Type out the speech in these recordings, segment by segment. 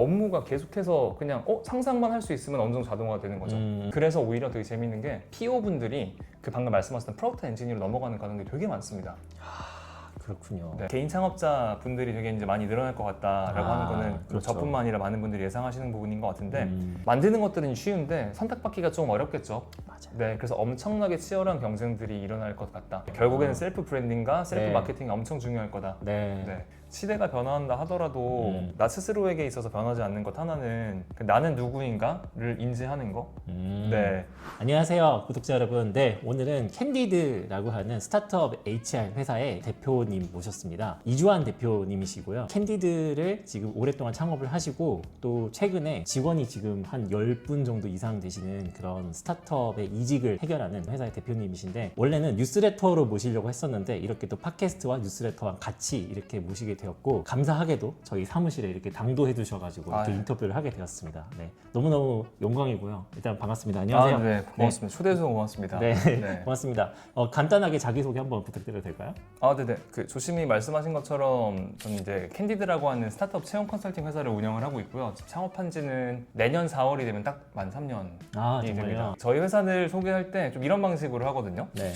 업무가 계속해서 그냥 상상만 할 수 있으면 어느 정도 자동화가 되는 거죠. 그래서 오히려 되게 재밌는 게 PO 분들이 그 방금 말씀하셨던 프로덕트 엔지니어로 넘어가는 과정들이 되게 많습니다. 그렇군요. 네, 개인 창업자 분들이 되게 이제 많이 늘어날 것 같다라고 하는 거는 그렇죠. 저뿐만 아니라 많은 분들이 예상하시는 부분인 것 같은데 만드는 것들은 쉬운데 선택받기가 좀 어렵겠죠. 맞아요. 네, 그래서 엄청나게 치열한 경쟁들이 일어날 것 같다. 결국에는 셀프 브랜딩과 셀프 네. 마케팅이 엄청 중요할 거다. 네. 네. 시대가 변화한다 하더라도 나 스스로에게 있어서 변하지 않는 것 하나는 나는 누구인가를 인지하는 거. 네. 안녕하세요 구독자 여러분. 네, 오늘은 캔디드라고 하는 스타트업 HR 회사의 대표님 모셨습니다. 이주환 대표님이시고요. 캔디드를 지금 오랫동안 창업을 하시고 또 최근에 직원이 지금 한 10분 정도 이상 되시는 그런 스타트업의 이직을 해결하는 회사의 대표님이신데, 원래는 뉴스레터로 모시려고 했었는데 이렇게 또 팟캐스트와 뉴스레터와 같이 이렇게 모시게 되었고, 감사하게도 저희 사무실에 이렇게 당도해 주셔가지고 이렇게 네. 인터뷰를 하게 되었습니다. 네, 너무너무 영광이고요. 일단 반갑습니다. 안녕하세요. 네, 고맙습니다. 초대해 주셔서 고맙습니다. 네, 네. 고맙습니다. 간단하게 자기소개 한번 부탁드려도 될까요? 네네. 조심히 말씀하신 것처럼 저는 이제 캔디드라고 하는 스타트업 채용 컨설팅 회사를 운영을 하고 있고요. 창업한 지는 내년 4월이 되면 딱 만 3년이 정말요? 됩니다. 저희 회사를 소개할 때 좀 이런 방식으로 하거든요. 네.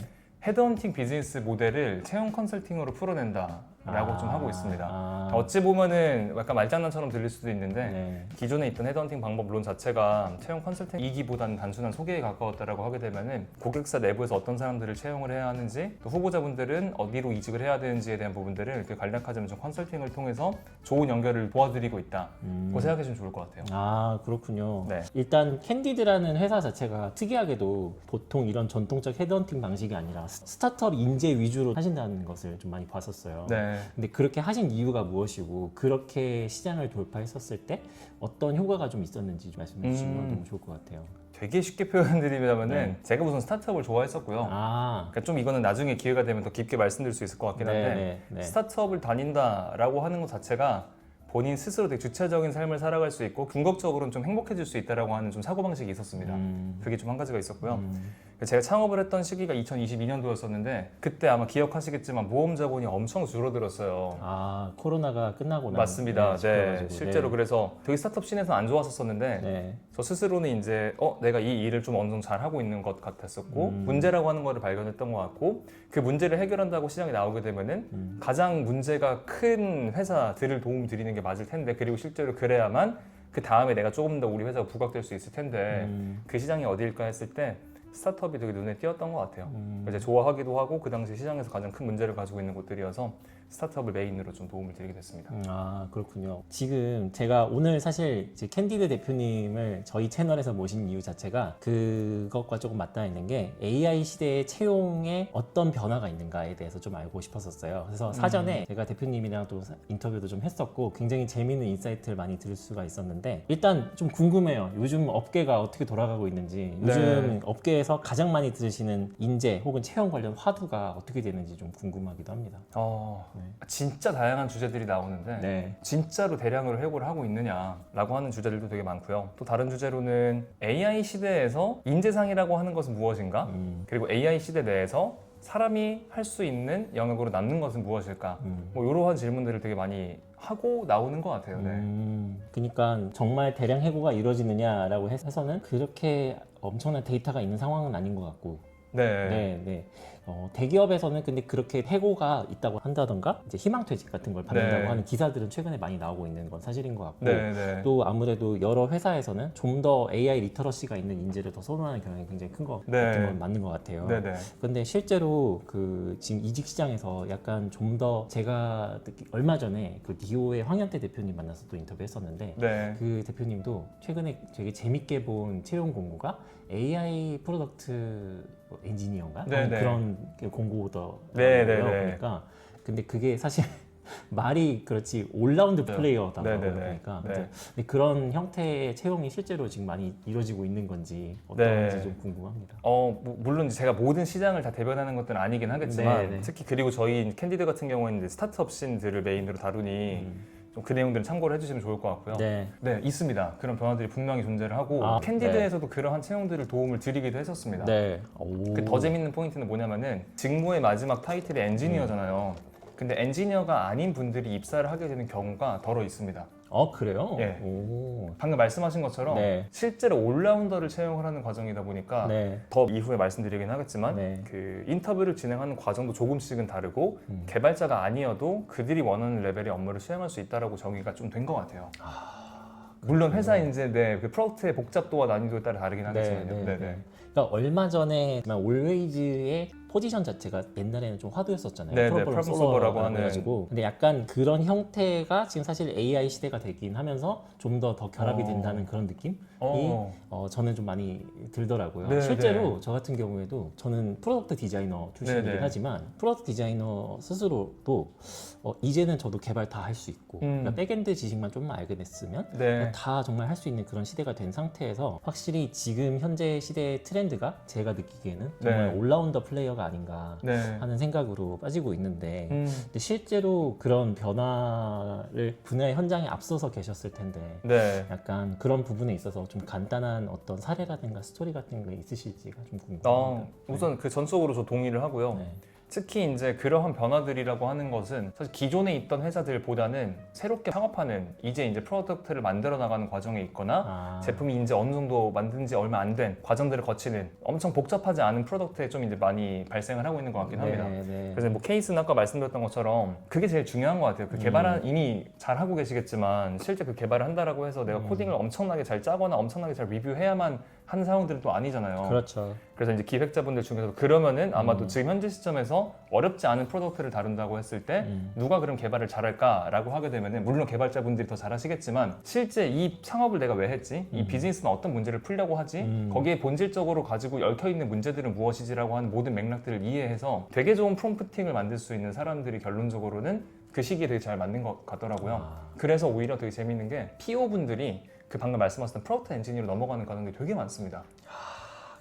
헤드헌팅 비즈니스 모델을 채용 컨설팅으로 풀어낸다라고 좀 하고 있습니다. 어찌 보면은 약간 말장난처럼 들릴 수도 있는데 네. 기존에 있던 헤드헌팅 방법론 자체가 채용 컨설팅이기보다는 단순한 소개에 가까웠다라고 하게 되면은 고객사 내부에서 어떤 사람들을 채용을 해야 하는지, 또 후보자분들은 어디로 이직을 해야 되는지에 대한 부분들을 이렇게 간략하지만 좀 컨설팅을 통해서 좋은 연결을 도와드리고 있다. 고 생각해 주면 좋을 것 같아요. 그렇군요. 네. 일단 캔디드라는 회사 자체가 특이하게도 보통 이런 전통적 헤드헌팅 방식이 아니라 스타트업 인재 위주로 하신다는 것을 좀 많이 봤었어요. 네. 근데 그렇게 하신 이유가 무엇이고, 그렇게 시장을 돌파했었을 때 어떤 효과가 좀 있었는지 좀 말씀해 주시면 너무 좋을 것 같아요. 되게 쉽게 표현드리자면은 네. 제가 우선 스타트업을 좋아했었고요. 그러니까 좀 이거는 나중에 기회가 되면 더 깊게 말씀드릴 수 있을 것 같긴 한데 스타트업을 다닌다라고 하는 것 자체가 본인 스스로 되게 주체적인 삶을 살아갈 수 있고 궁극적으로는 좀 행복해질 수 있다라고 하는 좀 사고방식이 있었습니다. 그게 좀 한 가지가 있었고요. 제가 창업을 했던 시기가 2022년도였었는데 그때 아마 기억하시겠지만 모험 자본이 엄청 줄어들었어요. 코로나가 끝나고 난 맞습니다. 네, 네, 실제로 그래서 되게 스타트업 씬에서 안 좋았었는데 네. 저 스스로는 이제 내가 이 일을 좀 어느 정도 잘 하고 있는 것 같았었고 문제라고 하는 거를 발견했던 것 같고, 그 문제를 해결한다고 시장에 나오게 되면은 가장 문제가 큰 회사들을 도움 드리는 게 맞을 텐데, 그리고 실제로 그래야만 그 다음에 내가 조금 더 우리 회사가 부각될 수 있을 텐데 그 시장이 어디일까 했을 때 스타트업이 되게 눈에 띄었던 것 같아요. 이제 좋아하기도 하고 그 당시 시장에서 가장 큰 문제를 가지고 있는 곳들이어서 스타트업을 메인으로 좀 도움을 드리게 됐습니다. 그렇군요. 지금 제가 오늘 사실 이제 캔디드 대표님을 저희 채널에서 모신 이유 자체가 그것과 조금 맞닿아 있는 게, AI 시대의 채용에 어떤 변화가 있는가에 대해서 좀 알고 싶었었어요. 그래서 사전에 제가 대표님이랑 또 인터뷰도 좀 했었고 굉장히 재미있는 인사이트를 많이 들을 수가 있었는데, 일단 좀 궁금해요. 요즘 업계가 어떻게 돌아가고 있는지, 요즘 업계에서 가장 많이 들으시는 인재 혹은 채용 관련 화두가 어떻게 되는지 좀 궁금하기도 합니다. 진짜 다양한 주제들이 나오는데 진짜로 대량으로 해고를 하고 있느냐라고 하는 주제들도 되게 많고요. 또 다른 주제로는 AI 시대에서 인재상이라고 하는 것은 무엇인가? 그리고 AI 시대 내에서 사람이 할 수 있는 영역으로 남는 것은 무엇일까? 이러한 질문들을 되게 많이 하고 나오는 것 같아요. 그러니까 정말 대량 해고가 이루어지느냐라고 해서는 그렇게 엄청난 데이터가 있는 상황은 아닌 것 같고, 대기업에서는 근데 그렇게 해고가 있다고 한다던가 이제 희망퇴직 같은 걸 받는다고 하는 기사들은 최근에 많이 나오고 있는 건 사실인 것 같고, 또 아무래도 여러 회사에서는 좀 더 AI 리터러시가 있는 인재를 더 선호하는 경향이 굉장히 큰 것 같은 건 맞는 것 같아요. 근데 실제로 그 지금 이직 시장에서 약간 좀 더 제가 얼마 전에 그 디오의 황현태 대표님 만나서 또 인터뷰했었는데 그 대표님도 최근에 되게 재밌게 본 채용 공고가 AI 프로덕트 엔지니어인가? 그런 공고더라고요. 그러니까 근데 그게 사실 말이 그렇지 올라운드 플레이어다라고 보니까 근데 그런 형태의 채용이 실제로 지금 많이 이루어지고 있는 건지 어떤지 좀 궁금합니다. 물론 제가 모든 시장을 다 대변하는 것들은 아니긴 하겠지만 특히 그리고 저희 캔디드 같은 경우에는 이제 스타트업 씬들을 메인으로 다루니 좀 그 내용들은 참고를 해주시면 좋을 것 같고요. 있습니다. 그런 변화들이 분명히 존재를 하고 캔디드에서도 그러한 채용들을 도움을 드리기도 했었습니다. 그 더 재밌는 포인트는 뭐냐면은 직무의 마지막 타이틀이 엔지니어잖아요. 근데 엔지니어가 아닌 분들이 입사를 하게 되는 경우가 덜어 있습니다. 그래요? 예. 오. 방금 말씀하신 것처럼 네. 실제로 올라운더를 채용을 하는 과정이다 보니까 네. 더 이후에 말씀드리긴 하겠지만 네. 그 인터뷰를 진행하는 과정도 조금씩은 다르고 개발자가 아니어도 그들이 원하는 레벨의 업무를 수행할 수 있다라고 정의가 좀 된 것 같아요. 물론 회사 이제 그 프로덕트의 복잡도와 난이도에 따라 다르긴 하겠지만요. 네네. 그러니까 얼마 전에 올웨이즈의 포지션 자체가 옛날에는 좀 화두였었잖아요. 네네, 프로블럼 프로블럼 솔버라고 솔버라고 하는. 해가지고. 근데 약간 그런 형태가 지금 사실 AI 시대가 되긴 하면서 좀 더 결합이 된다는 그런 느낌이 저는 좀 많이 들더라고요. 네, 실제로 네. 저 같은 경우에도 저는 프로덕트 디자이너 출신이긴 네, 네. 하지만 프로덕트 디자이너 스스로도 이제는 저도 개발 다 할 수 있고 그러니까 백엔드 지식만 좀만 알게 됐으면 네. 다 정말 할 수 있는 그런 시대가 된 상태에서 확실히 지금 현재 시대의 트렌드가 제가 느끼기에는 정말 네. 올라운더 플레이어가 아닌가 네. 하는 생각으로 빠지고 있는데 근데 실제로 그런 변화를 분야의 현장에 앞서서 계셨을 텐데 네. 약간 그런 부분에 있어서 좀 간단한 어떤 사례라든가 스토리 같은 게 있으실지가 좀 궁금합니다. 우선 그 전적으로 저 동의를 하고요. 네. 특히 이제 그러한 변화들이라고 하는 것은 사실 기존에 있던 회사들보다는 새롭게 창업하는 이제 프로덕트를 만들어 나가는 과정에 있거나 제품이 이제 어느 정도 만든 지 얼마 안 된 과정들을 거치는 엄청 복잡하지 않은 프로덕트에 좀 이제 많이 발생을 하고 있는 것 같긴 합니다. 네. 그래서 뭐 케이스는 아까 말씀드렸던 것처럼 그게 제일 중요한 것 같아요. 그 개발은 이미 잘 하고 계시겠지만 실제 그 개발을 한다라고 해서 내가 코딩을 엄청나게 잘 짜거나 엄청나게 잘 리뷰해야만 하는 상황들은 또 아니잖아요. 그렇죠. 그래서 이제 기획자분들 중에서 그러면은 아마도 지금 현재 시점에서 어렵지 않은 프로덕트를 다룬다고 했을 때 누가 그럼 개발을 잘할까라고 하게 되면은 물론 개발자분들이 더 잘하시겠지만 실제 이 창업을 내가 왜 했지? 이 비즈니스는 어떤 문제를 풀려고 하지? 거기에 본질적으로 가지고 얽혀 있는 문제들은 무엇이지라고 하는 모든 맥락들을 이해해서 되게 좋은 프롬프팅을 만들 수 있는 사람들이 결론적으로는 그 시기에 되게 잘 맞는 것 같더라고요. 그래서 오히려 되게 재밌는 게 PO분들이 그 방금 말씀하셨던 프로덕트 엔지니어로 넘어가는 과정들이 되게 많습니다.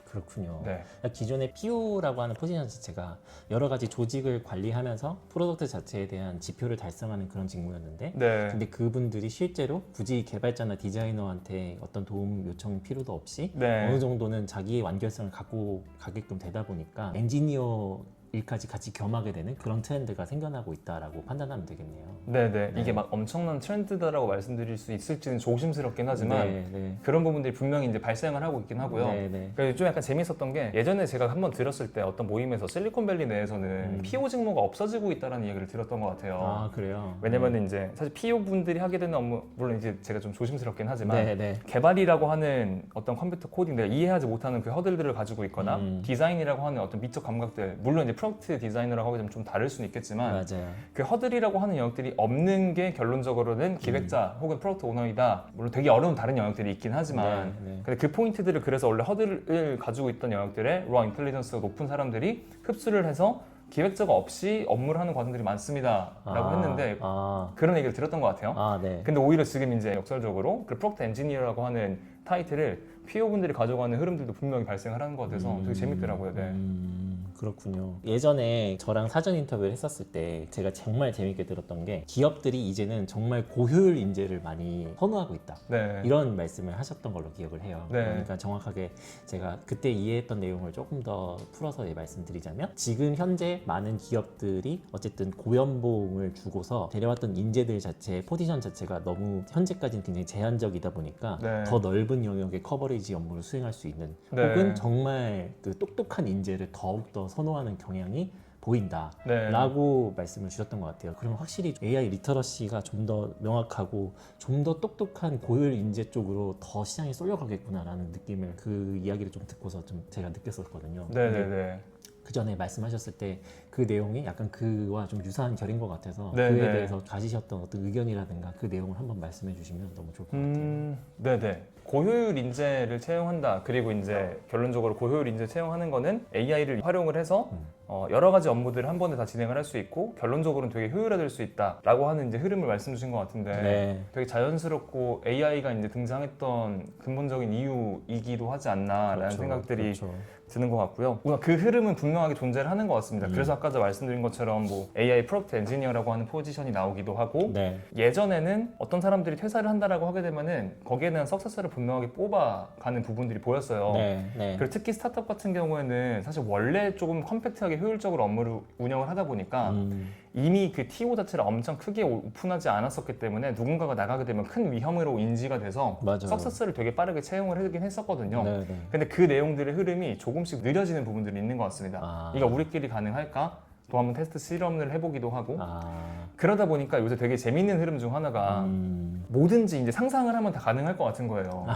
그렇군요. 네. 기존의 PO라고 하는 포지션 자체가 여러 가지 조직을 관리하면서 프로덕트 자체에 대한 지표를 달성하는 그런 직무였는데 네. 근데 그분들이 실제로 굳이 개발자나 디자이너한테 어떤 도움 요청 필요도 없이 네. 어느 정도는 자기의 완결성을 갖고 가게끔 되다 보니까 엔지니어 일까지 같이 겸하게 되는 그런 트렌드가 생겨나고 있다라고 판단하면 되겠네요. 네네. 이게 막 엄청난 트렌드다라고 말씀드릴 수 있을지는 조심스럽긴 하지만 네. 그런 부분들이 분명히 이제 발생을 하고 있긴 하고요. 네. 그래서 좀 약간 재밌었던 게 예전에 제가 한번 들었을 때 어떤 모임에서 실리콘밸리 내에서는 PO 직무가 없어지고 있다는 이야기를 들었던 것 같아요. 아 그래요? 왜냐면 이제 사실 PO 분들이 하게 되는 업무 물론 이제 제가 좀 조심스럽긴 하지만 네. 개발이라고 하는 어떤 컴퓨터 코딩 내가 이해하지 못하는 그 허들들을 가지고 있거나 디자인이라고 하는 어떤 미적 감각들 물론 이제 프로덕트 디자이너라고 하게 되면 좀 다를 수는 있겠지만 맞아요. 그 허들이라고 하는 영역들이 없는 게 결론적으로는 기획자 혹은 프로덕트 오너이다. 물론 되게 어려운 다른 영역들이 있긴 하지만 네. 근데 그 포인트들을 그래서 원래 허들을 가지고 있던 영역들에 로 인텔리전스가 높은 사람들이 흡수를 해서 기획자가 없이 업무를 하는 과정들이 많습니다 라고 했는데 그런 얘기를 들었던 것 같아요. 네. 근데 오히려 지금 이제 역설적으로 그 프로덕트 엔지니어라고 하는 타이틀을 PO분들이 가져가는 흐름들도 분명히 발생을 하는 것 같아서 되게 재밌더라고요. 네. 그렇군요. 예전에 저랑 사전 인터뷰를 했었을 때 제가 정말 재밌게 들었던 게 기업들이 이제는 정말 고효율 인재를 많이 선호하고 있다. 네. 이런 말씀을 하셨던 걸로 기억을 해요. 네. 그러니까 정확하게 제가 그때 이해했던 내용을 조금 더 풀어서 말씀드리자면 지금 현재 많은 기업들이 어쨌든 고연봉을 주고서 데려왔던 인재들 자체, 포지션 자체가 너무 현재까지는 굉장히 제한적이다 보니까 네. 더 넓은 영역의 커버리지 업무를 수행할 수 있는 네. 혹은 정말 그 똑똑한 인재를 더욱더 선호하는 경향이 보인다 네. 라고 말씀을 주셨던 것 같아요. 그러면 확실히 AI 리터러시가 좀 더 명확하고 좀 더 똑똑한 고효율 인재 쪽으로 더 시장이 쏠려가겠구나라는 느낌을 그 이야기를 좀 듣고서 좀 제가 느꼈었거든요. 네네네. 그 전에 말씀하셨을 때 그 내용이 약간 그와 좀 유사한 결인 것 같아서 네네. 그에 대해서 가지셨던 어떤 의견이라든가 그 내용을 한번 말씀해 주시면 너무 좋을 것 같아요. 네네. 고효율 인재를 채용한다. 그리고 이제 결론적으로 고효율 인재 채용하는 거는 AI를 활용을 해서 여러 가지 업무들을 한 번에 다 진행을 할 수 있고 결론적으로는 되게 효율화될 수 있다라고 하는 이제 흐름을 말씀 주신 것 같은데 네. 되게 자연스럽고 AI가 이제 등장했던 근본적인 이유이기도 하지 않나라는 그렇죠. 생각들이 그렇죠. 드는 것 같고요. 우선 그 흐름은 분명하게 존재를 하는 것 같습니다. 그래서 아까 저 말씀드린 것처럼 뭐 AI 프로덕트 엔지니어라고 하는 포지션이 나오기도 하고 네. 예전에는 어떤 사람들이 퇴사를 한다라고 하게 되면은 거기에 대한 석세서를 분명하게 뽑아가는 부분들이 보였어요. 네. 그리고 특히 스타트업 같은 경우에는 사실 원래 조금 컴팩트하게 빠르게 효율적으로 업무를 운영을 하다 보니까 이미 그 TO 자체를 엄청 크게 오픈하지 않았었기 때문에 누군가가 나가게 되면 큰 위험으로 인지가 돼서 맞아요. 석세스를 되게 빠르게 채용을 하긴 했었거든요. 네네. 근데 그 내용들의 흐름이 조금씩 느려지는 부분들이 있는 것 같습니다. 아. 이거 우리끼리 가능할까? 또 한번 테스트 실험을 해보기도 하고 아. 그러다 보니까 요새 되게 재밌는 흐름 중 하나가 뭐든지 이제 상상을 하면 다 가능할 것 같은 거예요.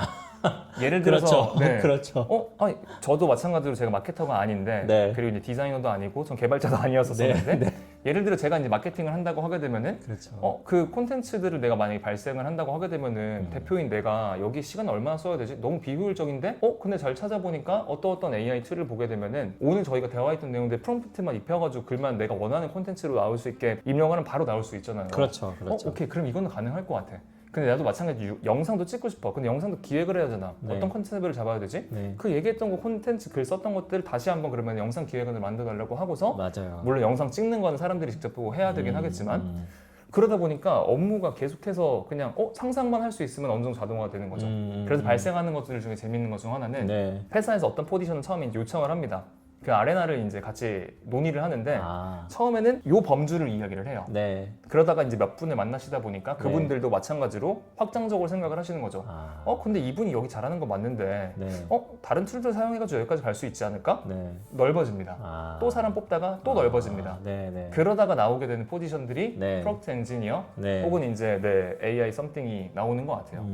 예를 들어서 그렇죠. 그렇죠. 아니, 저도 마찬가지로 제가 마케터가 아닌데 네. 그리고 이제 디자이너도 아니고 전 개발자도 아니었었는데 네. 예를 들어 제가 이제 마케팅을 한다고 하게 되면은 그렇죠. 그 콘텐츠들을 내가 만약에 발생을 한다고 하게 되면은 대표인 내가 여기 시간 얼마나 써야 되지? 너무 비효율적인데? 근데 잘 찾아보니까 어떤 AI 툴을 보게 되면은 오늘 저희가 대화했던 내용들 프롬프트만 입혀가지고 글만 내가 원하는 콘텐츠로 나올 수 있게 입력하면 바로 나올 수 있잖아요. 그렇죠. 그렇죠. 오케이, 그럼 이거는 가능할 것 같아. 근데 나도 마찬가지 영상도 찍고 싶어. 근데 영상도 기획을 해야 되잖아. 네. 어떤 컨셉을 잡아야 되지? 네. 그 얘기했던 거 콘텐츠 글 썼던 것들 다시 한번 그러면 영상 기획안을 만들어달라고 하고서 맞아요. 물론 영상 찍는 거는 사람들이 직접 보고 해야 되긴 하겠지만 그러다 보니까 업무가 계속해서 그냥 상상만 할 수 있으면 어느 정도 자동화가 되는 거죠. 그래서 발생하는 것들 중에 재밌는 것 중 하나는 네. 회사에서 어떤 포지션을 처음에 이제 요청을 합니다. 그 아레나를 이제 같이 논의를 하는데 처음에는 요 범주를 이야기를 해요. 네. 그러다가 이제 몇 분을 만나시다 보니까 그분들도 마찬가지로 확장적으로 생각을 하시는 거죠. 근데 이분이 여기 잘하는 거 맞는데 네. 다른 툴들 사용해가지고 여기까지 갈 수 있지 않을까? 네. 넓어집니다. 또 사람 뽑다가 또 넓어집니다. 네. 네. 그러다가 나오게 되는 포지션들이 네. 프로덕트 엔지니어 네. 혹은 이제 AI 썸띵이 나오는 것 같아요.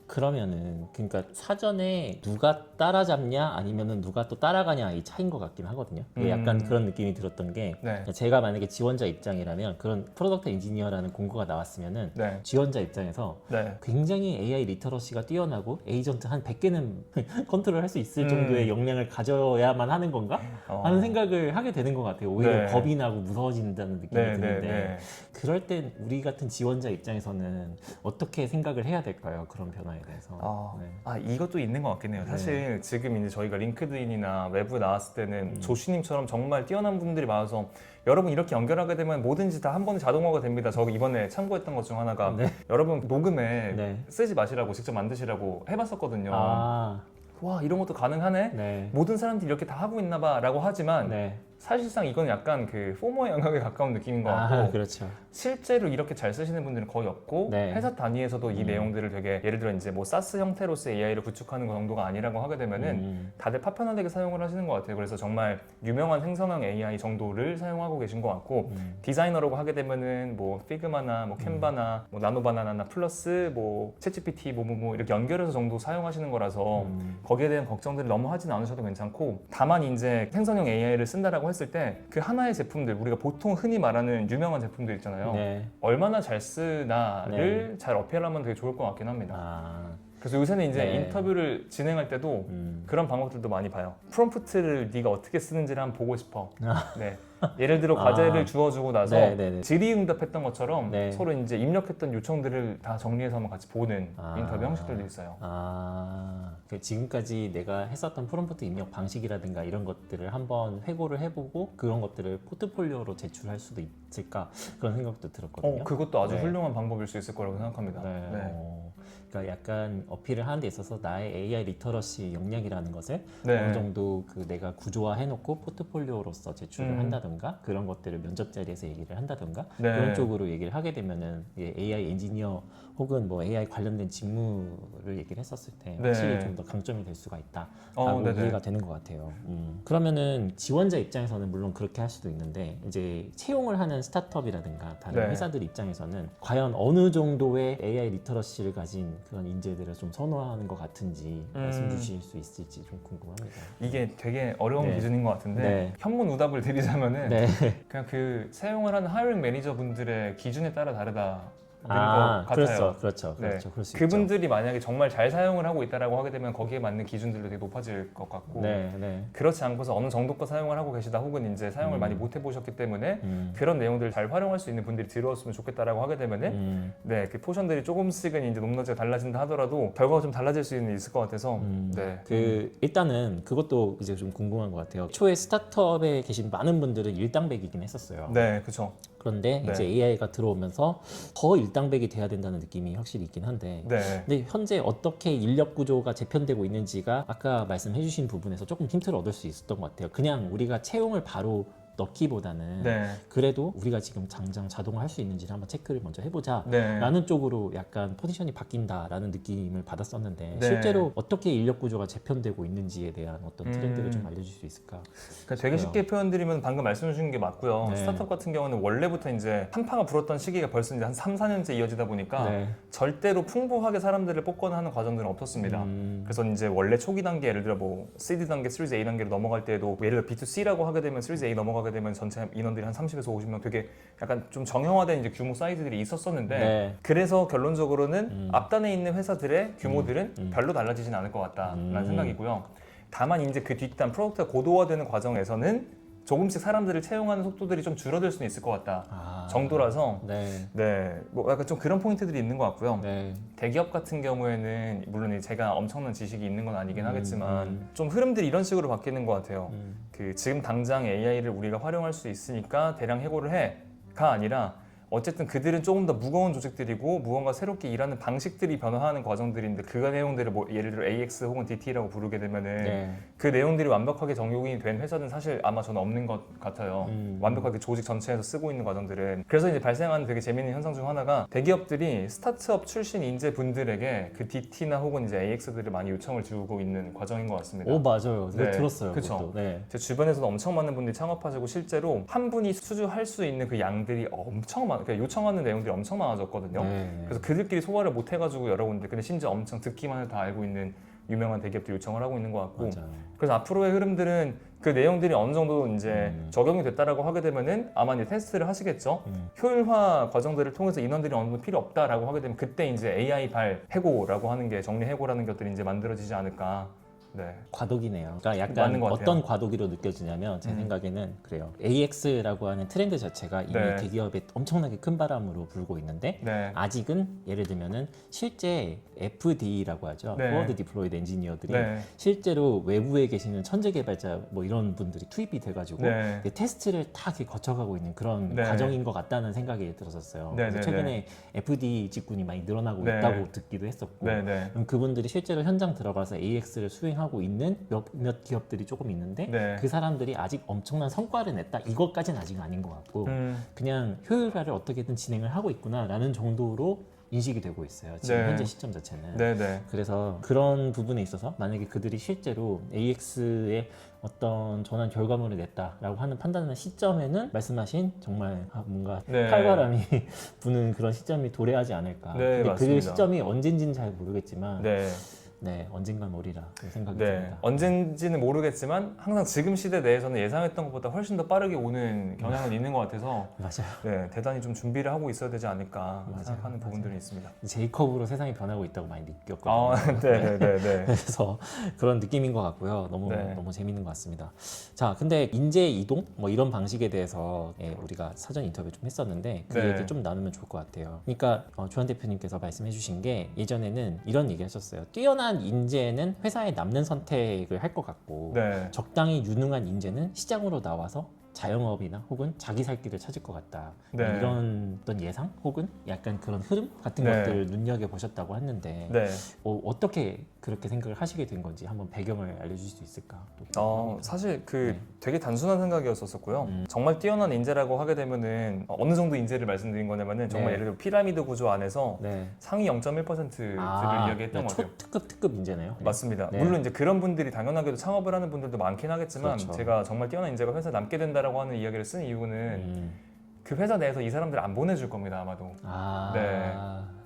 그러면은 그러니까 사전에 누가 따라잡냐 아니면은 누가 또 따라가냐 이 차이인 것 같긴 하거든요. 약간 그런 느낌이 들었던 게 네. 제가 만약에 지원자 입장이라면 그런 프로덕트 엔지니어라는 공고가 나왔으면은 네. 지원자 입장에서 네. 굉장히 AI 리터러시가 뛰어나고 에이전트 한 100개는 컨트롤할 수 있을 정도의 역량을 가져야만 하는 건가? 하는 생각을 하게 되는 것 같아요. 오히려 네. 겁이 나고 무서워진다는 느낌이 네, 드는데 네, 네. 그럴 땐 우리 같은 지원자 입장에서는 어떻게 생각을 해야 될까요? 그런 변화에 대해서. 네. 이것도 있는 것 같긴 해요. 사실 지금 이제 저희가 링크드인이나 외부 나왔을 때는 조슈님처럼 정말 뛰어난 분들이 많아서 여러분 이렇게 연결하게 되면 뭐든지 다 한 번에 자동화가 됩니다. 저 이번에 참고했던 것 중 하나가 여러분 녹음에 쓰지 마시라고 직접 만드시라고 해봤었거든요. 와, 이런 것도 가능하네? 네. 모든 사람들이 이렇게 다 하고 있나 봐 라고 하지만 네. 사실상 이건 약간 그 포모의 영역에 가까운 느낌인 것 같고 그렇죠. 실제로 이렇게 잘 쓰시는 분들은 거의 없고 회사 단위에서도 이 내용들을 되게 예를 들어 이제 뭐 사스 형태로서의 AI를 구축하는 거 정도가 아니라고 하게 되면은 다들 파편화되게 사용을 하시는 것 같아요. 그래서 정말 유명한 생성형 AI 정도를 사용하고 계신 것 같고 디자이너라고 하게 되면은 뭐 피그마나 뭐 캔바나 뭐 나노바나나나 플러스 뭐 챗GPT 뭐 이렇게 연결해서 정도 사용하시는 거라서 거기에 대한 걱정들을 너무 하진 않으셔도 괜찮고 다만 이제 생성형 AI를 쓴다라고 했을 때 그 하나의 제품들 우리가 보통 흔히 말하는 유명한 제품들 있잖아요. 얼마나 잘 쓰나를 잘 어필하면 되게 좋을 것 같긴 합니다. 그래서 요새는 이제 인터뷰를 진행할 때도 그런 방법들도 많이 봐요. 프롬프트를 네가 어떻게 쓰는지를 한번 보고 싶어. 네. 예를 들어 과제를 주어주고 나서 질의응답했던 것처럼 서로 이제 입력했던 요청들을 다 정리해서 한번 같이 보는 인터뷰 형식들도 있어요. 지금까지 내가 했었던 프롬프트 입력 방식이라든가 이런 것들을 한번 회고를 해보고 그런 것들을 포트폴리오로 제출할 수도 있을까 그런 생각도 들었거든요. 그것도 아주 훌륭한 방법일 수 있을 거라고 생각합니다. 그러니까 약간 어필을 하는 데 있어서 나의 AI 리터러시 역량이라는 것을 어느 정도 그 내가 구조화해놓고 포트폴리오로서 제출을 한다든가 그런 것들을 면접 자리에서 얘기를 한다든가 그런 쪽으로 얘기를 하게 되면은 AI 엔지니어 혹은 뭐 AI 관련된 직무를 얘기를 했었을 때 확실히 좀 더 강점이 될 수가 있다라고 이해가 되는 것 같아요. 그러면은 지원자 입장에서는 물론 그렇게 할 수도 있는데 이제 채용을 하는 스타트업이라든가 다른 회사들 입장에서는 과연 어느 정도의 AI 리터러시를 가진 그런 인재들을 좀 선호하는 것 같은지 말씀 주실 수 있을지 좀 궁금합니다. 이게 되게 어려운 기준인 것 같은데 현문우답을 드리자면은 그냥 그 사용을 하는 하이어링 매니저 분들의 기준에 따라 다르다. 것 같아요. 그렇죠. 그럴 수 그분들이 만약에 정말 잘 사용을 하고 있다라고 하게 되면 거기에 맞는 기준들도 되게 높아질 것 같고 그렇지 않고서 어느 정도껏 사용을 하고 계시다 혹은 이제 사용을 많이 못 해보셨기 때문에 그런 내용들을 잘 활용할 수 있는 분들이 들어왔으면 좋겠다라고 하게 되면은 그 포션들이 조금씩은 이제 높낮이가 달라진다 하더라도 결과가 좀 달라질 수 있을 것 같아서 일단은 그것도 이제 좀 궁금한 것 같아요. 초에 스타트업에 계신 많은 분들은 일당백이긴 했었어요. 네, 그렇죠. 그런데 네. 이제 AI가 들어오면서 더 일당백이 돼야 된다는 느낌이 확실히 있긴 한데 네. 근데 현재 어떻게 인력 구조가 재편되고 있는지가 아까 말씀해주신 부분에서 조금 힌트를 얻을 수 있었던 것 같아요. 그냥 우리가 채용을 바로 넣기보다는 네. 그래도 우리가 지금 당장 자동화할 수 있는지를 한번 체크를 먼저 해보자 네. 라는 쪽으로 약간 포지션이 바뀐다라는 느낌을 받았었는데 네. 실제로 어떻게 인력 구조가 재편되고 있는지에 대한 어떤 트렌드를 좀 알려줄 수 있을까? 그러니까 되게 쉽게 표현드리면 방금 말씀해 주신 게 맞고요. 네. 스타트업 같은 경우는 원래부터 이제 한파가 불었던 시기가 벌써 이제 한 3, 4년째 이어지다 보니까 네. 절대로 풍부하게 사람들을 뽑거나 하는 과정들은 없었습니다. 그래서 이제 원래 초기 단계 예를 들어 뭐 CD 단계, 시리즈 A 단계로 넘어갈 때도 예를 들어 B2C라고 하게 되면 시리즈 A 넘어가게 되면 전체 인원들이 한 30에서 50명 되게 약간 좀 정형화된 이제 규모 사이즈들이 있었었는데 네. 그래서 결론적으로는 앞단에 있는 회사들의 규모들은 별로 달라지진 않을 것 같다라는 생각이고요. 다만 이제 그 뒷단 프로덕트가 고도화되는 과정에서는 조금씩 사람들을 채용하는 속도들이 좀 줄어들 수는 있을 것 같다 정도라서 네. 뭐 약간 좀 그런 포인트들이 있는 것 같고요. 네. 대기업 같은 경우에는 물론 제가 엄청난 지식이 있는 건 아니긴 하겠지만 좀 흐름들이 이런 식으로 바뀌는 것 같아요. 그 지금 당장 AI를 우리가 활용할 수 있으니까 대량 해고를 해가 아니라 어쨌든 그들은 조금 더 무거운 조직들이고 무언가 새롭게 일하는 방식들이 변화하는 과정들인데 그 내용들을 뭐 예를 들어 AX 혹은 DT라고 부르게 되면은 네. 그 내용들이 완벽하게 적용이 된 회사는 사실 아마 저는 없는 것 같아요. 완벽하게 조직 전체에서 쓰고 있는 과정들은. 그래서 이제 발생하는 되게 재미있는 현상 중 하나가 대기업들이 스타트업 출신 인재분들에게 그 DT나 혹은 이제 AX들을 많이 요청을 주고 있는 과정인 것 같습니다. 오 맞아요. 네. 들었어요. 그쵸. 그것도. 네. 제 주변에서도 엄청 많은 분들이 창업하시고 실제로 한 분이 수주할 수 있는 그 양들이 엄청 그러니까 요청하는 내용들이 엄청 많아졌거든요. 네. 그래서 그들끼리 소화를 못 해가지고 여러 군데 근데 심지어 엄청 듣기만 해도 다 알고 있는 유명한 대기업들이 요청을 하고 있는 것 같고 맞아요. 그래서 앞으로의 흐름들은 그 내용들이 어느 정도 이제 적용이 됐다라고 하게 되면은 아마 이제 테스트를 하시겠죠. 효율화 과정들을 통해서 인원들이 어느 정도 필요 없다라고 하게 되면 그때 이제 AI 발 해고라고 하는 게 정리 해고라는 것들이 이제 만들어지지 않을까. 네. 과도기네요. 그러니까 약간 맞는 것 같아요. 어떤 과도기로 느껴지냐면 제 생각에는 그래요. AX라고 하는 트렌드 자체가 이미 네. 대기업에 엄청나게 큰 바람으로 불고 있는데 네. 아직은 예를 들면은 실제 FD라고 하죠. 네. Forward Deployed Engineer들이 네. 실제로 외부에 계시는 천재 개발자 뭐 이런 분들이 투입이 돼가지고 네. 테스트를 다 이렇게 거쳐가고 있는 그런 네. 과정인 것 같다는 생각이 들었었어요. 네. 그래서 네. 최근에 FD 직군이 많이 늘어나고 네. 있다고 듣기도 했었고 네. 네. 그럼 그분들이 실제로 현장 들어가서 AX를 수행하고 있는 몇 기업들이 조금 있는데 네. 그 사람들이 아직 엄청난 성과를 냈다 이것까지는 아직 아닌 것 같고 그냥 효율화를 어떻게든 진행을 하고 있구나라는 정도로 인식이 되고 있어요. 지금 네. 현재 시점 자체는. 네네. 그래서 그런 부분에 있어서 만약에 그들이 실제로 AX의 어떤 전환 결과물을 냈다라고 하는 판단하는 시점에는 말씀하신 정말 뭔가 네. 칼바람이 부는 그런 시점이 도래하지 않을까. 네, 근데 그 맞습니다. 시점이 언젠지는 잘 모르겠지만 네. 네, 언젠간 오리라 그런 생각이 네. 듭니다. 언젠지는 모르겠지만 항상 지금 시대 내에서는 예상했던 것보다 훨씬 더 빠르게 오는 경향은 있는 것 같아서 맞아요. 네, 대단히 좀 준비를 하고 있어야 되지 않을까 생각하는 부분들이 있습니다. 제이컵으로 세상이 변하고 있다고 많이 느꼈거든요. 아, 네네네. 그래서 그런 느낌인 것 같고요. 네. 너무 재밌는 것 같습니다. 자, 근데 인재 이동 뭐 이런 방식에 대해서 우리가 사전 인터뷰 좀 했었는데 그 네. 얘기 좀 나누면 좋을 것 같아요. 그러니까 조한 대표님께서 말씀해주신 게 예전에는 이런 얘기하셨어요. 뛰어난 인재는 회사에 남는 선택을 할 것 같고 네. 적당히 유능한 인재는 시장으로 나와서 자영업이나 혹은 자기 살 길을 찾을 것 같다. 네. 이런 어떤 예상 혹은 약간 그런 흐름 같은 네. 것들을 눈여겨보셨다고 했는데 네. 어떻게 그렇게 생각을 하시게 된 건지 한번 배경을 알려주실 수 있을까? 또 사실 네. 되게 단순한 생각이었었고요. 정말 뛰어난 인재라고 하게 되면은 어느 정도 인재를 말씀드린 거냐면은 정말 네. 예를 들어 피라미드 구조 안에서 네. 상위 0.1%를 이야기했던 것 같아요. 초특급 인재네요. 네. 맞습니다. 네. 물론 이제 그런 분들이 당연하게도 창업을 하는 분들도 많긴 하겠지만 그렇죠. 제가 정말 뛰어난 인재가 회사에 남게 된다라고 하는 이야기를 쓴 이유는 그 회사 내에서 이 사람들을 안 보내줄 겁니다, 아마도. 네.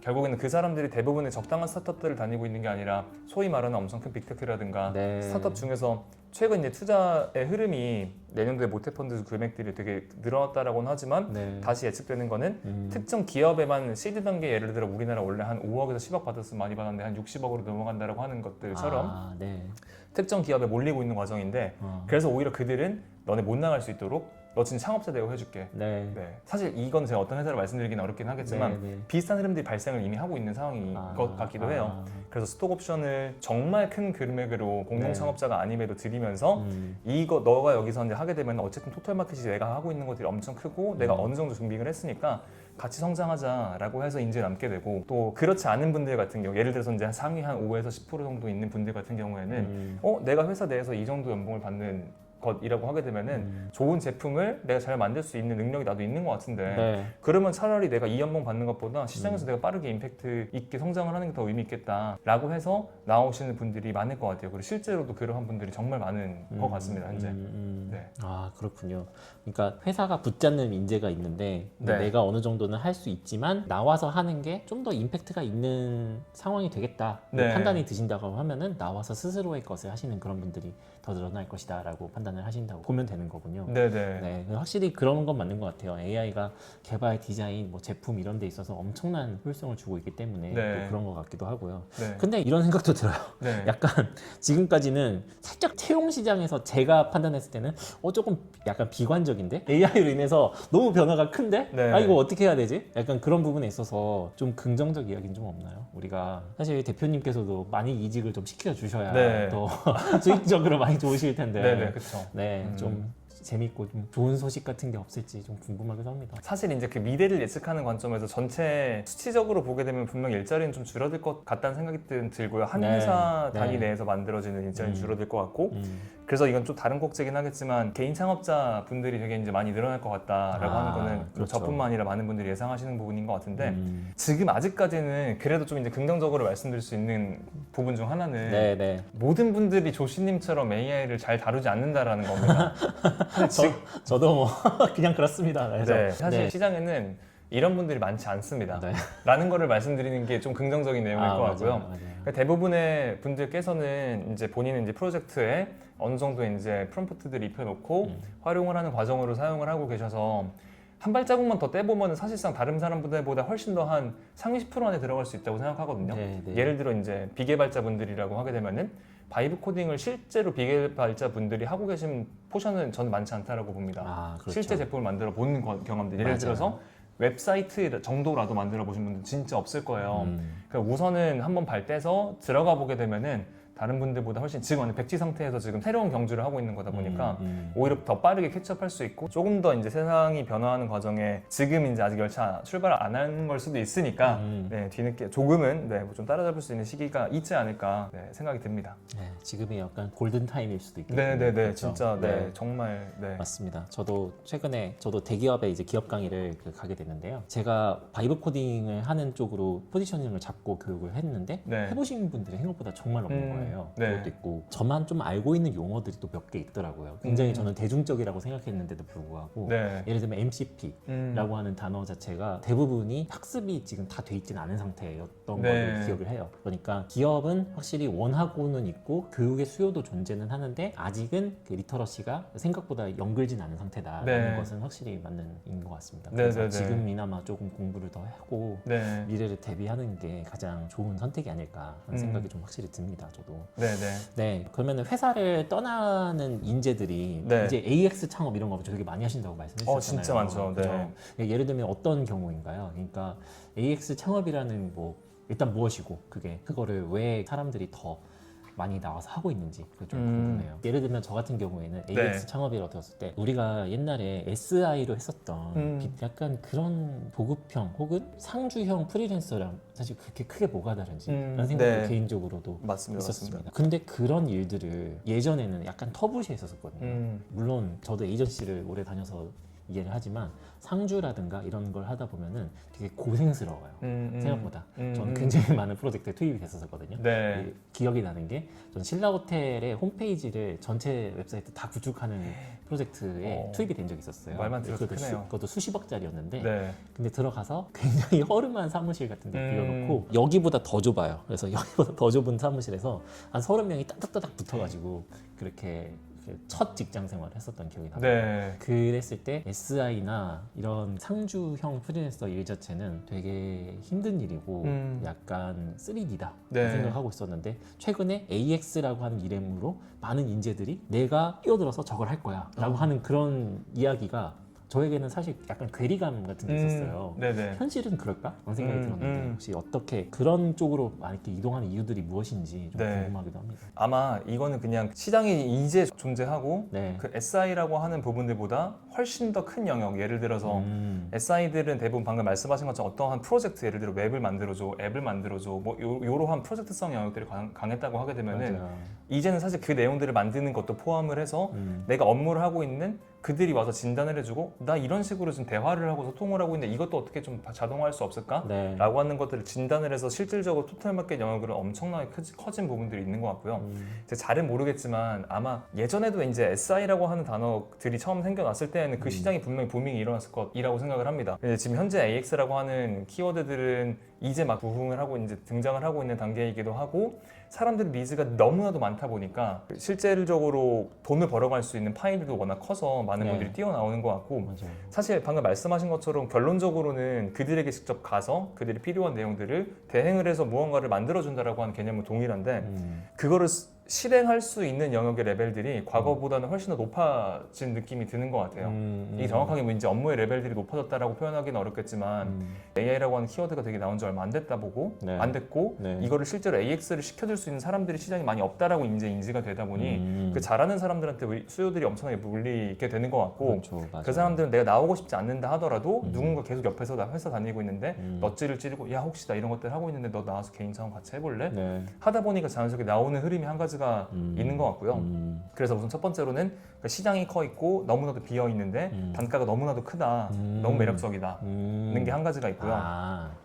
결국에는 그 사람들이 대부분의 적당한 스타트업들을 다니고 있는 게 아니라 소위 말하는 엄청 큰 빅테크라든가 네. 스타트업 중에서 최근 이제 투자의 흐름이 내년도에 모태펀드 금액들이 되게 늘어났다라고는 하지만 네. 다시 예측되는 거는 특정 기업에만 시드 단계 예를 들어 우리나라 원래 한 5억에서 10억 받았으면 많이 받았는데 한 60억으로 넘어간다라고 하는 것들처럼 네. 특정 기업에 몰리고 있는 과정인데 그래서 오히려 그들은 너네 못 나갈 수 있도록 너 진짜 창업자 대우 해줄게. 네. 네. 사실 이건 제가 어떤 회사를 말씀드리기는 어렵긴 하겠지만 네, 네. 비슷한 흐름들이 발생을 이미 하고 있는 상황인 것 같기도 해요. 그래서 스톡 옵션을 정말 큰 금액으로 공동 창업자가 아님에도 드리면서 이거 너가 여기서 이제 하게 되면 어쨌든 토탈 마켓이 내가 하고 있는 것들이 엄청 크고 내가 어느 정도 준비를 했으니까 같이 성장하자라고 해서 인재 남게 되고, 또 그렇지 않은 분들 같은 경우 예를 들어서 이제 상위 한 5에서 10% 정도 있는 분들 같은 경우에는 내가 회사 내에서 이 정도 연봉을 받는 것이라고 하게 되면은 좋은 제품을 내가 잘 만들 수 있는 능력이 나도 있는 것 같은데 네. 그러면 차라리 내가 이 연봉 받는 것보다 시장에서 내가 빠르게 임팩트 있게 성장을 하는 게 더 의미 있겠다라고 해서 나오시는 분들이 많을 것 같아요. 그리고 실제로도 그러한 분들이 정말 많은 것 같습니다, 현재. 네. 아, 그렇군요. 그러니까 회사가 붙잡는 인재가 있는데 네. 내가 어느 정도는 할 수 있지만 나와서 하는 게 좀 더 임팩트가 있는 상황이 되겠다 네. 판단이 드신다고 하면은 나와서 스스로의 것을 하시는 그런 분들이 더 늘어날 것이다라고 판단을 하신다고 보면 되는 거군요. 네네. 네, 확실히 그런 건 맞는 것 같아요. AI가 개발, 디자인, 뭐 제품 이런 데 있어서 엄청난 효율성을 주고 있기 때문에 네. 또 그런 것 같기도 하고요. 네. 근데 이런 생각도 들어요. 네. 약간 지금까지는 살짝 채용 시장에서 제가 판단했을 때는 조금 약간 비관적인데 AI로 인해서 너무 변화가 큰데 네. 아 이거 어떻게 해야 되지? 약간 그런 부분에 있어서 좀 긍정적 이야기는 좀 없나요? 우리가 사실 대표님께서도 많이 이직을 좀 시켜 주셔야 네. 더 수익적으로 많이 좋으실 텐데 네네, 그렇죠. 네, 좀 재밌고 좀 좋은 소식 같은 게 없을지 좀 궁금하기도 합니다. 사실 이제 그 미래를 예측하는 관점에서 전체 수치적으로 보게 되면 분명 일자리는 좀 줄어들 것 같다는 생각이 들고요. 한 네. 회사 단위 네. 내에서 만들어지는 일자리는 줄어들 것 같고, 음. 그래서 이건 좀 다른 꼭지긴 하겠지만 개인 창업자 분들이 되게 이제 많이 늘어날 것 같다라고 하는 거는 그렇죠. 저뿐만 아니라 많은 분들이 예상하시는 부분인 것 같은데 지금 아직까지는 그래도 좀 이제 긍정적으로 말씀드릴 수 있는 부분 중 하나는 네, 네. 모든 분들이 조시님처럼 AI를 잘 다루지 않는다라는 겁니다. 저도 뭐 그냥 그렇습니다. 그래서 네, 사실 네. 시장에는 이런 분들이 많지 않습니다. 네. 라는 거를 말씀드리는 게 좀 긍정적인 내용일 것 같고요. 맞아요. 그러니까 대부분의 분들께서는 이제 본인의 이제 프로젝트에 어느 정도 이제 프롬프트들을 입혀놓고 활용을 하는 과정으로 사용을 하고 계셔서 한 발자국만 더 떼보면 사실상 다른 사람들보다 훨씬 더 한 상위 10% 안에 들어갈 수 있다고 생각하거든요. 네, 네. 예를 들어 이제 비개발자 분들이라고 하게 되면은 바이브 코딩을 실제로 비개발자 분들이 하고 계신 포션은 저는 많지 않다라고 봅니다. 그렇죠. 실제 제품을 만들어 본 경험들, 예를 맞아요. 들어서 웹사이트 정도라도 만들어 보신 분들 진짜 없을 거예요. 그러니까 우선은 한번 발대서 들어가 보게 되면은 다른 분들보다 훨씬 지금 백지 상태에서 지금 새로운 경주를 하고 있는 거다 보니까 오히려 더 빠르게 캐치업할 수 있고 조금 더 이제 세상이 변화하는 과정에 지금 이제 아직 열차 출발 안 한 걸 수도 있으니까 네, 뒤늦게 조금은 네, 좀 따라잡을 수 있는 시기가 있지 않을까 네, 생각이 듭니다. 네, 지금이 약간 골든 타임일 수도 있겠네요. 네네네, 그렇죠? 진짜 네, 정말 네. 맞습니다. 저도 최근에 대기업에 이제 기업 강의를 가게 됐는데요. 제가 바이브 코딩을 하는 쪽으로 포지셔닝을 잡고 교육을 했는데 네. 해보신 분들이 생각보다 정말 없는 거예요. 네. 그것도 있고 저만 좀 알고 있는 용어들이 또 몇 개 있더라고요. 굉장히 저는 대중적이라고 생각했는데도 불구하고 네. 예를 들면 MCP라고 하는 단어 자체가 대부분이 학습이 지금 다 돼 있지는 않은 상태였던 네. 걸로 기억을 해요. 그러니까 기업은 확실히 원하고는 있고 교육의 수요도 존재는 하는데 아직은 그 리터러시가 생각보다 연결진 않은 상태다라는 네. 것은 확실히 맞는 인 것 같습니다. 네, 그래서 네, 네. 지금이나마 조금 공부를 더 하고 네. 미래를 대비하는 게 가장 좋은 선택이 아닐까 하는 생각이 좀 확실히 듭니다. 저도. 네네. 네, 그러면 회사를 떠나는 인재들이 네. 이제 AX 창업 이런 거 되게 많이 하신다고 말씀해 주셨잖아요. 진짜 많죠. 네. 그죠? 예를 들면 어떤 경우인가요? 그러니까 AX 창업이라는 뭐 일단 무엇이고 그거를 왜 사람들이 더 많이 나와서 하고 있는지 그게 좀 궁금해요. 예를 들면 저 같은 경우에는 AX 네. 창업이라고 들었을 때 우리가 옛날에 SI로 했었던 약간 그런 보급형 혹은 상주형 프리랜서랑 사실 그렇게 크게 뭐가 다른지 라는 생각도 네. 개인적으로도 맞습니다. 있었습니다. 맞습니다. 근데 그런 일들을 예전에는 약간 터부시했었거든요. 물론 저도 에이전시를 오래 다녀서 이해를 하지만 상주라든가 이런 걸 하다 보면은 되게 고생스러워요. 생각보다. 저는 굉장히 많은 프로젝트에 투입이 됐었거든요. 네. 기억이 나는 게 저는 신라 호텔의 홈페이지를 전체 웹사이트 다 구축하는 프로젝트에 투입이 된 적이 있었어요. 말만 들어도 크네요. 그것도 수십억짜리였는데 네. 근데 들어가서 굉장히 허름한 사무실 같은 데 비워놓고 여기보다 더 좁아요. 그래서 여기보다 더 좁은 사무실에서 한 30명이 따닥따닥 붙어가지고 그렇게 첫 직장 생활을 했었던 기억이 납니다. 네. 그랬을 때 SI나 이런 상주형 프리랜서 일 자체는 되게 힘든 일이고 약간 3D다 네. 생각하고 있었는데 최근에 AX라고 하는 이름으로 많은 인재들이 내가 뛰어들어서 저걸 할 거야 라고 하는 그런 이야기가 저에게는 사실 약간 괴리감 같은 게 있었어요. 네네. 현실은 그럴까? 그런 생각이 들었는데 혹시 어떻게 그런 쪽으로 이렇게 이동하는 이유들이 무엇인지 좀 네. 궁금하기도 합니다. 아마 이거는 그냥 시장이 이제 존재하고 네. 그 SI라고 하는 부분들보다 훨씬 더 큰 영역, 예를 들어서 SI들은 대부분 방금 말씀하신 것처럼 어떠한 프로젝트, 예를 들어 웹을 만들어줘, 앱을 만들어줘, 뭐 요러한 프로젝트성 영역들이 강했다고 하게 되면은 맞아요. 이제는 사실 그 내용들을 만드는 것도 포함을 해서 내가 업무를 하고 있는 그들이 와서 진단을 해주고 나 이런 식으로 좀 대화를 하고 소통을 하고 있는데 이것도 어떻게 좀 자동화할 수 없을까? 네. 라고 하는 것들을 진단을 해서 실질적으로 토탈 마켓 영역으로 엄청나게 커진 부분들이 있는 것 같고요. 이제 잘은 모르겠지만 아마 예전에도 이제 SI라고 하는 단어들이 처음 생겨났을 때에는 그 시장이 분명히 부밍이 일어났을 것이라고 생각을 합니다. 근데 지금 현재 AX라고 하는 키워드들은 이제 막 부흥을 하고 이제 등장을 하고 있는 단계이기도 하고 사람들의 니즈가 너무나도 많다 보니까 실질적으로 돈을 벌어갈 수 있는 파이들도 워낙 커서 많은 네. 분들이 뛰어나오는 것 같고 맞아요. 사실 방금 말씀하신 것처럼 결론적으로는 그들에게 직접 가서 그들이 필요한 내용들을 대행을 해서 무언가를 만들어준다라고 하는 개념은 동일한데 그거를 실행할 수 있는 영역의 레벨들이 과거보다는 훨씬 더 높아진 느낌이 드는 것 같아요. 이게 정확하게 뭐 이제 업무의 레벨들이 높아졌다라고 표현하기는 어렵겠지만 AI라고 하는 키워드가 되게 나온 지 얼마 안 됐다 보고 네. 안 됐고 네. 이거를 실제로 AX를 시켜줄 수 있는 사람들이 시장이 많이 없다라고 이제 인지가 되다 보니 그 잘하는 사람들한테 수요들이 엄청나게 몰리게 되는 것 같고 그렇죠. 맞아요. 그 사람들은 내가 나오고 싶지 않는다 하더라도 누군가 계속 옆에서 나 회사 다니고 있는데 넛지를 찌르고 야 혹시 나 이런 것들 하고 있는데 너 나와서 개인 차원 같이 해볼래? 네. 하다 보니까 자연스럽게 나오는 흐름이 한 가지가 있는 것 같고요. 그래서 우선 첫 번째로는 시장이 커 있고 너무나도 비어 있는데 단가가 너무나도 크다, 너무 매력적이다 는 게 한 가지가 있고요.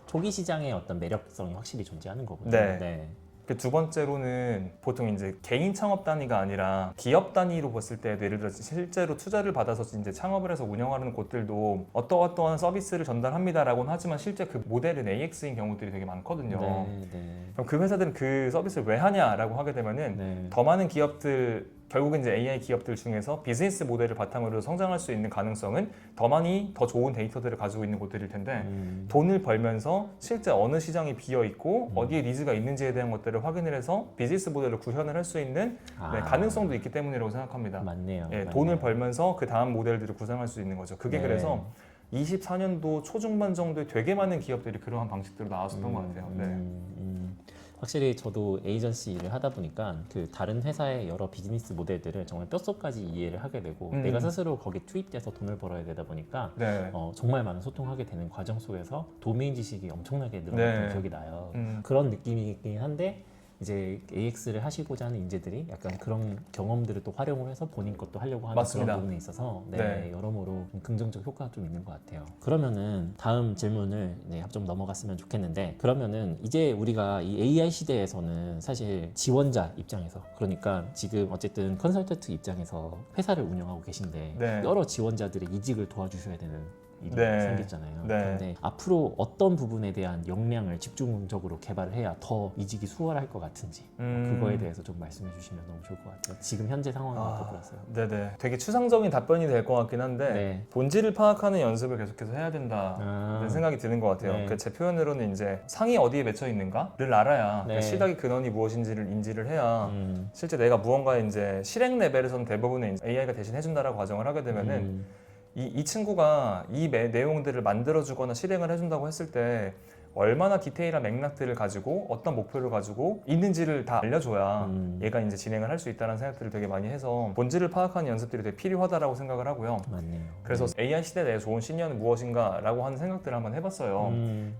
초기 시장의 어떤 매력성이 확실히 존재하는 거군요. 네. 그 두 번째로는 보통 이제 개인 창업 단위가 아니라 기업 단위로 봤을 때도 예를 들어서 실제로 투자를 받아서 이제 창업을 해서 운영하는 곳들도 어떠한 서비스를 전달합니다라고는 하지만 실제 그 모델은 AX인 경우들이 되게 많거든요. 네. 그럼 그 회사들은 그 서비스를 왜 하냐라고 하게 되면은 네. 더 많은 기업들 결국은 이제 AI 기업들 중에서 비즈니스 모델을 바탕으로 성장할 수 있는 가능성은 더 많이 더 좋은 데이터들을 가지고 있는 곳들일 텐데 돈을 벌면서 실제 어느 시장이 비어 있고 어디에 니즈가 있는지에 대한 것들을 확인을 해서 비즈니스 모델을 구현을 할 수 있는 가능성도 있기 때문이라고 생각합니다. 맞네요. 예, 맞네요. 돈을 벌면서 그 다음 모델들을 구상할 수 있는 거죠. 그게 네. 그래서 24년도 초중반 정도에 되게 많은 기업들이 그러한 방식대로 나왔었던 것 같아요. 네. 확실히 저도 에이전시 일을 하다 보니까 그 다른 회사의 여러 비즈니스 모델들을 정말 뼛속까지 이해를 하게 되고 내가 스스로 거기에 투입돼서 돈을 벌어야 되다 보니까 네. 정말 많은 소통하게 되는 과정 속에서 도메인 지식이 엄청나게 늘어났던 네. 기억이 나요. 그런 느낌이긴 한데 이제 AX를 하시고자 하는 인재들이 약간 그런 경험들을 또 활용을 해서 본인 것도 하려고 하는 맞습니다. 그런 부분에 있어서 네. 여러모로 좀 긍정적 효과가 좀 있는 것 같아요. 그러면은 다음 질문을 좀 넘어갔으면 좋겠는데 그러면은 이제 우리가 이 AI 시대에서는 사실 지원자 입장에서 그러니까 지금 어쨌든 컨설턴트 입장에서 회사를 운영하고 계신데 네. 여러 지원자들의 이직을 도와주셔야 되는 일이 네. 생겼잖아요. 네. 그런데 앞으로 어떤 부분에 대한 역량을 집중적으로 개발을 해야 더 이직이 수월할 것 같은지 그거에 대해서 좀 말씀해 주시면 너무 좋을 것 같아요. 지금 현재 상황은 어떨 것 같아요? 네네. 되게 추상적인 답변이 될 것 같긴 한데 네. 본질을 파악하는 연습을 계속해서 해야 된다는 생각이 드는 것 같아요. 네. 그 제 표현으로는 이제 상이 어디에 맺혀 있는가를 알아야 네. 그 시작의 근원이 무엇인지를 인지를 해야 실제 내가 무언가 이제 실행 레벨에서는 대부분의 AI가 대신 해준다라고 가정을 하게 되면은 이 친구가 이 내용들을 만들어주거나 실행을 해준다고 했을 때 얼마나 디테일한 맥락들을 가지고 어떤 목표를 가지고 있는지를 다 알려줘야 얘가 이제 진행을 할 수 있다는 생각들을 되게 많이 해서 본질을 파악하는 연습들이 되게 필요하다라고 생각을 하고요. 맞네요. 그래서 AI 시대에 대해 좋은 시니어는 무엇인가라고 하는 생각들을 한번 해봤어요.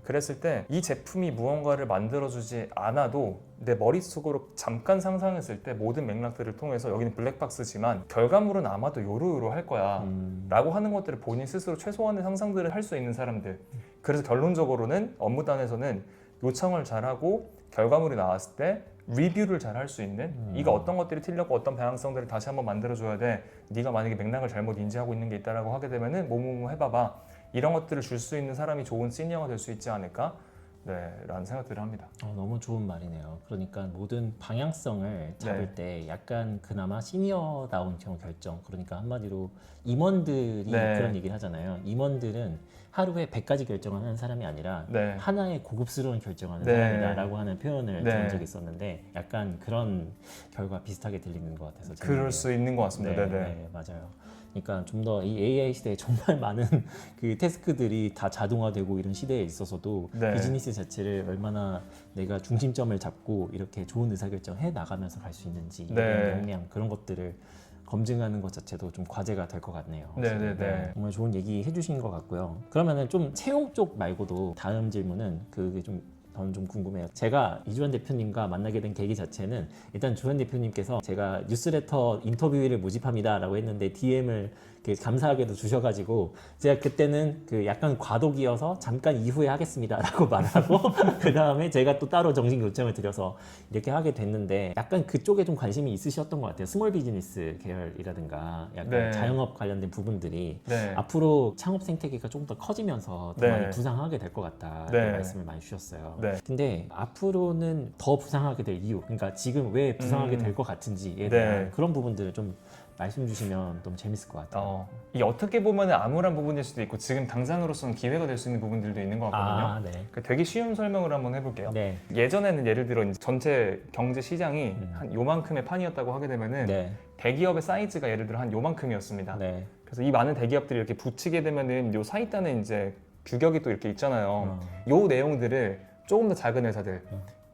그랬을 때 이 제품이 무언가를 만들어주지 않아도 내 머릿속으로 잠깐 상상했을 때 모든 맥락들을 통해서 여기는 블랙박스지만 결과물은 아마도 요로요로 할 거야 라고 하는 것들을 본인 스스로 최소한의 상상들을 할 수 있는 사람들. 그래서 결론적으로는 업무단에서는 요청을 잘하고 결과물이 나왔을 때 리뷰를 잘 할 수 있는 이가 어떤 것들이 틀렸고 어떤 방향성들을 다시 한번 만들어줘야 돼. 네가 만약에 맥락을 잘못 인지하고 있는 게 있다라고 하게 되면은 뭐뭐 해봐봐. 이런 것들을 줄 수 있는 사람이 좋은 시니어가 될 수 있지 않을까? 라는 생각들을 합니다. 너무 좋은 말이네요. 그러니까 모든 방향성을 잡을 때 약간 그나마 시니어다운 결정, 그러니까 한마디로 임원들이 그런 얘기를 하잖아요. 임원들은 하루에 100가지 결정을 하는 사람이 아니라 하나의 고급스러운 결정을 하는 사람이다라고 하는 표현을 들은 적이 있었는데 약간 그런 결과 비슷하게 들리는 것 같아서 그럴 수 있는 것 같습니다. 네, 맞아요. 그러니까 좀 더 이 AI 시대에 정말 많은 그 태스크들이 다 자동화되고 이런 시대에 있어서도 비즈니스 자체를 얼마나 내가 중심점을 잡고 이렇게 좋은 의사결정 해 나가면서 갈 수 있는지 이런 역량 그런 것들을 검증하는 것 자체도 좀 과제가 될 것 같네요. 정말 좋은 얘기 해주신 것 같고요. 그러면은 좀 채용 쪽 말고도 다음 질문은 그게 저는 좀 궁금해요. 제가 이주환 대표님과 만나게 된 계기 자체는 일단 주환 대표님께서 제가 뉴스레터 인터뷰를 모집합니다라고 했는데 DM을 감사하게도 주셔가지고 제가 그때는 그 약간 과도기여서 잠깐 이후에 하겠습니다라고 말하고 그 다음에 제가 또 따로 정식 요청을 드려서 이렇게 하게 됐는데 약간 그쪽에 좀 관심이 있으셨던 것 같아요. 스몰 비즈니스 계열이라든가 약간 자영업 관련된 부분들이 앞으로 창업 생태계가 조금 더 커지면서 더 많이 부상하게 될 것 같다 이렇게 말씀을 많이 주셨어요. 근데 앞으로는 더 부상하게 될 이유, 그러니까 지금 왜 부상하게 될 것 같은지에 대한 그런 부분들을 좀 말씀 주시면 너무 재밌을 것 같아요. 이게 어떻게 보면 암울한 부분일 수도 있고 지금 당장으로서는 기회가 될 수 있는 부분들도 있는 것 같거든요. 되게 쉬운 설명을 한번 해볼게요. 예전에는 예를 들어 이제 전체 경제 시장이 한 요만큼의 판이었다고 하게 되면은 대기업의 사이즈가 예를 들어 한 요만큼이었습니다. 그래서 이 많은 대기업들이 이렇게 붙이게 되면은 요 사이단에 이제 규격이 또 이렇게 있잖아요. 요 내용들을 조금 더 작은 회사들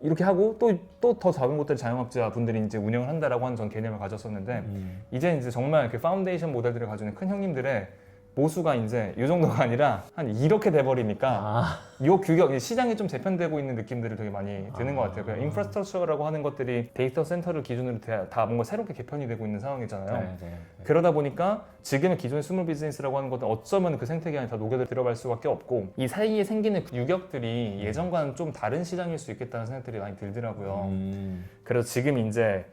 이렇게 하고 또 더 작은 곳들 자영업자 분들이 이제 운영을 한다라고 하는 전 개념을 가졌었는데 이제 정말 그 파운데이션 모델들을 가지고 있는 큰 형님들의 모수가 이제 이 정도가 아니라 한 이렇게 돼버리니까 요 규격, 시장이 좀 재편되고 있는 느낌들을 되게 많이 드는 것 같아요. 그러니까 인프라스트럭처라고 하는 것들이 데이터 센터를 기준으로 다 뭔가 새롭게 개편이 되고 있는 상황이잖아요. 그러다 보니까 지금의 기존의 스몰 비즈니스라고 하는 것들 어쩌면 그 생태계 안에 다 녹여 들어갈 수밖에 없고 이 사이에 생기는 유격들이 예전과는 좀 다른 시장일 수 있겠다는 생각들이 많이 들더라고요. 그래서 지금 이제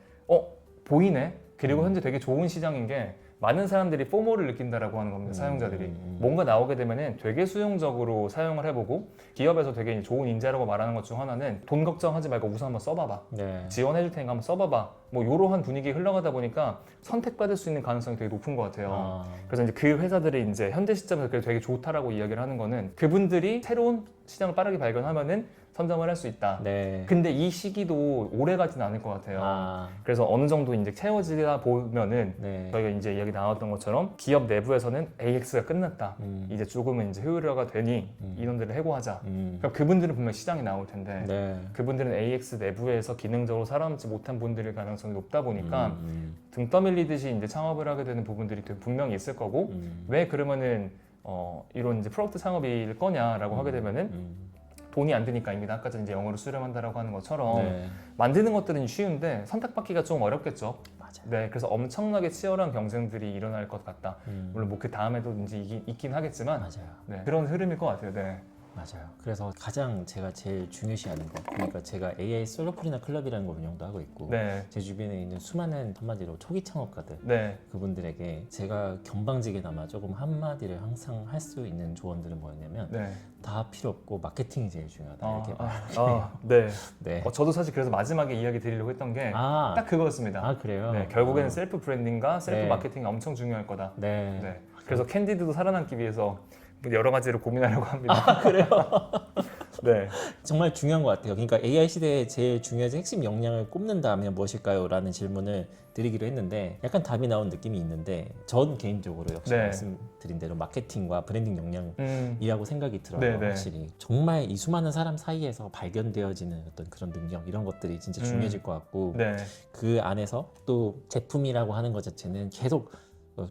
보이네? 그리고 현재 되게 좋은 시장인 게 많은 사람들이 포모를 느낀다라고 하는 겁니다. 사용자들이 뭔가 나오게 되면은 되게 수용적으로 사용을 해보고 기업에서 되게 좋은 인재라고 말하는 것 중 하나는 돈 걱정하지 말고 우선 한번 써봐봐. 지원해줄 테니까 한번 써봐봐. 뭐 이러한 분위기 흘러가다 보니까 선택받을 수 있는 가능성이 되게 높은 것 같아요. 그래서 이제 그 회사들이 이제 현재 시점에서 그게 되게 좋다라고 이야기를 하는 거는 그분들이 새로운 시장을 빠르게 발견하면은 선점을 할 수 있다. 근데 이 시기도 오래 가진 않을 것 같아요. 그래서 어느 정도 이제 채워지다 보면은 저희가 이제 이야기 나왔던 것처럼 기업 내부에서는 AX가 끝났다. 이제 조금은 이제 효율화가 되니 인원들을 해고하자. 그럼 그분들은 분명 시장에 나올 텐데 그분들은 AX 내부에서 기능적으로 살아남지 못한 분들일 가능성이 높다 보니까 등 떠밀리듯이 이제 창업을 하게 되는 부분들이 분명히 있을 거고 왜 그러면은 이런 이제 프로덕트 창업일 거냐라고 하게 되면은 돈이 안 드니까입니다. 아까 전에 이제 영어로 수렴한다라고 하는 것처럼 만드는 것들은 쉬운데 선택받기가 좀 어렵겠죠. 그래서 엄청나게 치열한 경쟁들이 일어날 것 같다. 물론 뭐 그 다음에도 이제 있긴 하겠지만 그런 흐름일 것 같아요. 맞아요. 그래서 가장 제가 제일 중요시하는 거, 그러니까 제가 AI 솔로프리나 클럽이라는 걸 운영도 하고 있고 제 주변에 있는 수많은 한마디로 초기 창업가들 그분들에게 제가 견방지게나마 조금 한마디를 항상 할 수 있는 조언들은 뭐였냐면 다 필요 없고 마케팅이 제일 중요하다 이렇게 말해요. 저도 사실 그래서 마지막에 이야기 드리려고 했던 게 딱 그거였습니다. 그래요? 결국에는 셀프 브랜딩과 셀프 마케팅이 엄청 중요할 거다. 그래서 캔디드도 살아남기 위해서 여러 가지를 고민하려고 합니다. 그래요? 정말 중요한 것 같아요. 그러니까 AI 시대에 제일 중요한 핵심 역량을 꼽는다면 무엇일까요? 라는 질문을 드리기로 했는데 약간 답이 나온 느낌이 있는데 전 개인적으로 역시 말씀드린 대로 마케팅과 브랜딩 역량이라고 생각이 들어요. 확실히 정말 이 수많은 사람 사이에서 발견되어지는 어떤 그런 능력 이런 것들이 진짜 중요해질 것 같고 그 안에서 또 제품이라고 하는 것 자체는 계속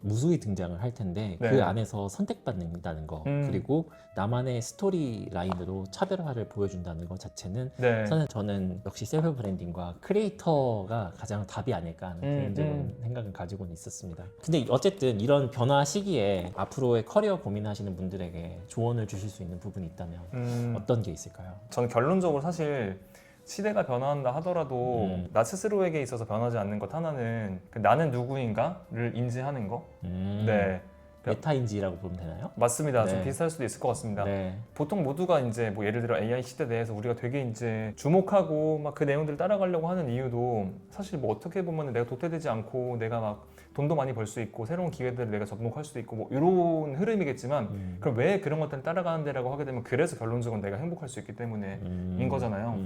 무수히 등장을 할 텐데 그 안에서 선택받는다는 거 그리고 나만의 스토리 라인으로 차별화를 보여준다는 것 자체는 사실 저는 역시 셀프 브랜딩과 크리에이터가 가장 답이 아닐까 하는 개인적인 생각을 가지고는 있었습니다. 근데 어쨌든 이런 변화 시기에 앞으로의 커리어 고민하시는 분들에게 조언을 주실 수 있는 부분이 있다면 어떤 게 있을까요? 저는 결론적으로 사실 시대가 변화한다 하더라도 나 스스로에게 있어서 변하지 않는 것 하나는 나는 누구인가를 인지하는 거. 그래서 메타인지라고 보면 되나요? 맞습니다. 좀 네. 비슷할 수도 있을 것 같습니다. 네. 보통 모두가 이제 뭐 예를 들어 AI 시대 내에서 우리가 되게 이제 주목하고 막 그 내용들을 따라가려고 하는 이유도 사실 뭐 어떻게 보면 내가 도태되지 않고 내가 막 돈도 많이 벌 수 있고 새로운 기회들을 내가 접목할 수 있고 뭐 이런 흐름이겠지만 그럼 왜 그런 것들을 따라가는데라고 하게 되면 그래서 결론적으로 내가 행복할 수 있기 때문에인 거잖아요.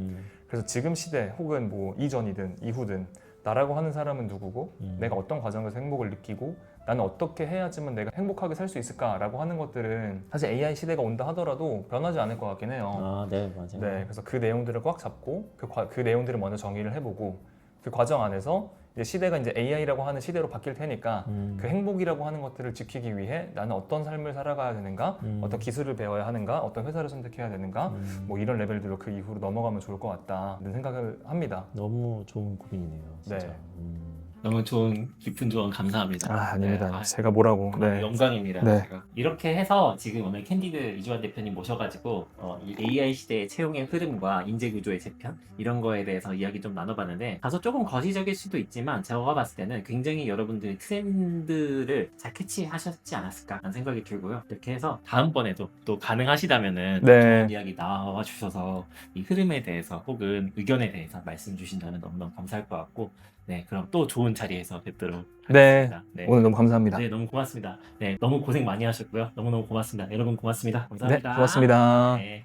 그래서 지금 시대 혹은 뭐 이전이든 이후든 나라고 하는 사람은 누구고 내가 어떤 과정에서 행복을 느끼고 나는 어떻게 해야지만 내가 행복하게 살 수 있을까라고 하는 것들은 사실 AI 시대가 온다 하더라도 변하지 않을 것 같긴 해요. 아, 네, 맞아요. 네, 그래서 그 내용들을 꽉 잡고 그 내용들을 먼저 정의를 해보고 그 과정 안에서 이제 시대가 이제 AI라고 하는 시대로 바뀔 테니까 그 행복이라고 하는 것들을 지키기 위해 나는 어떤 삶을 살아가야 되는가, 어떤 기술을 배워야 하는가, 어떤 회사를 선택해야 되는가, 뭐 이런 레벨들로 그 이후로 넘어가면 좋을 것 같다는 생각을 합니다. 너무 좋은 고민이네요, 진짜. 네. 너무 좋은 깊은 조언 감사합니다. 아닙니다. 네, 제가 뭐라고. 영광입니다. 네. 제가. 이렇게 해서 지금 오늘 캔디드 이주환 대표님 모셔가지고 이 AI 시대의 채용의 흐름과 인재 구조의 재편 이런 거에 대해서 이야기 좀 나눠봤는데 다소 조금 거시적일 수도 있지만 제가 봤을 때는 굉장히 여러분들이 트렌드를 잘 캐치하셨지 않았을까 라는 생각이 들고요. 이렇게 해서 다음번에도 또 가능하시다면은 네. 좋은 이야기 나와 주셔서 이 흐름에 대해서 혹은 의견에 대해서 말씀 주신다면 너무너무 감사할 것 같고 네, 그럼 또 좋은 자리에서 뵙도록 네. 하겠습니다. 네. 오늘 너무 감사합니다. 네, 너무 고맙습니다. 네, 너무 고생 많이 하셨고요. 너무너무 고맙습니다. 여러분 고맙습니다. 네, 감사합니다. 고맙습니다. 네.